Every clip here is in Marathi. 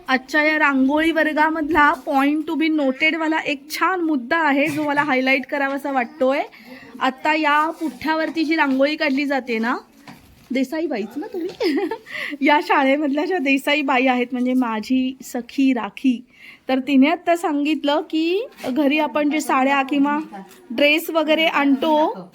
आजच्या या रांगोळी वर्गामधला पॉइंट टू बी नोटेड वाला एक छान मुद्दा आहे जो मला हायलाईट करावासा वाटतोय. आता या पुठ्ठ्यावरती जी रांगोळी काढली जाते ना, देसाई बाईच ना तुम्ही या शाळेमधल्या ज्या देसाई बाई आहेत म्हणजे माझी सखी राखी, तर तिने आता सांगितलं की घरी आपण जे साड्या किंवा ड्रेस वगैरे आणतो.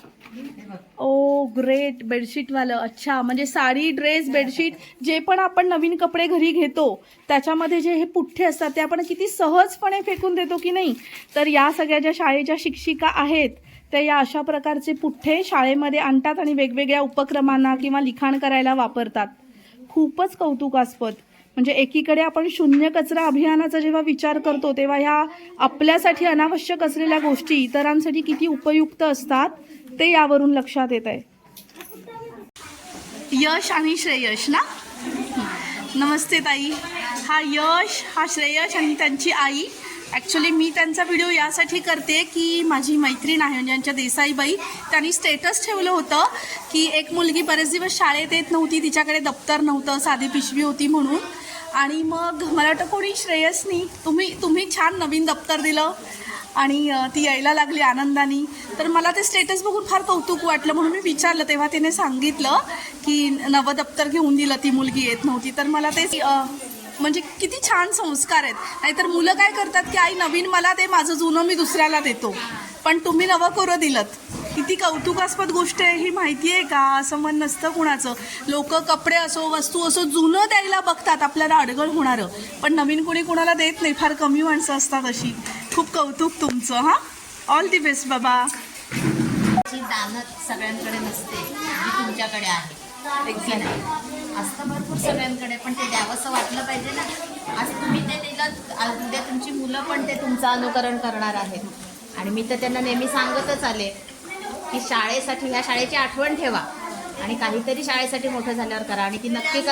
ओ ग्रेट, बेडशीटवालं. अच्छा, म्हणजे साडी, ड्रेस, बेडशीट जे पण आपण नवीन कपडे घरी घेतो त्याच्यामध्ये जे हे पुठ्ठे असतात ते आपण किती सहजपणे फेकून देतो की नाही. तर या सगळ्या ज्या शाळेच्या शिक्षिका आहेत त्या या अशा प्रकारचे पुठ्ठे शाळेमध्ये आणतात आणि वेगवेगळ्या उपक्रमांना किंवा लिखाण करायला वापरतात. खूपच कौतुकास्पद. म्हणजे एकीकडे आपण शून्य कचरा अभियानाचा जेव्हा विचार करतो तेव्हा ह्या आपल्यासाठी अनावश्यक असलेल्या गोष्टी इतरांसाठी किती उपयुक्त असतात ते यावरून लक्षात येत आहे. यश आणि श्रेयश ना. नमस्ते ताई. हा यश, हा श्रेयश आणि त्यांची आई. ॲक्च्युली मी त्यांचा व्हिडिओ यासाठी करते की माझी मैत्रीण आहे म्हणजे यांच्या देसाईबाई, त्यांनी स्टेटस ठेवलं होतं की एक मुलगी बरेच दिवस शाळेत येत नव्हती, तिच्याकडे दप्तर नव्हतं, साधी पिशवी होती म्हणून. आणि मग मला वाटतं कोणी श्रेयसनी तुम्ही छान नवीन दप्तर दिलं आणि ती यायला लागली आनंदाने. तर मला ते स्टेटस बघून फार कौतुक वाटलं म्हणून मी विचारलं, तेव्हा तिने सांगितलं की नवं दप्तर घेऊन दिलं, ती मुलगी येत नव्हती. तर मला ते म्हणजे किती छान संस्कार आहेत. नाहीतर मुलं काय करतात की आई नवीन मला ते, माझं जुनं मी दुसऱ्याला देतो, पण तुम्ही नवं कोरं दिलं. किती कौतुकास्पद गोष्ट आहे ही, माहिती आहे का? असं मन नसतं कुणाचं. लोक कपडे असो, वस्तू असो, जुनं द्यायला बघतात आपल्याला अडगळ होणारं, पण नवीन कोणी कोणाला देत नाही. फार कमी माणसं असतात अशी. खूप कौतुक तुमचं. हां, ऑल दी बेस्ट बाबा. दानत सगळ्यांकडे नसते, जी तुमच्याकडे आहे. असतं भरपूर सगळ्यांकडे, पण ते द्यावंसं वाटलं पाहिजे ना. आज तुम्ही ते दिलं, उद्या तुमची मुलं पण ते तुमचं अनुकरण करणार आहेत. आणि मी तर त्यांना नेहमी सांगतच आले की शाळेसाठी, ह्या शाळेची आठवण ठेवा आणि काहीतरी शाळेसाठी मोठं झाल्यावर करा, आणि ती नक्की करा.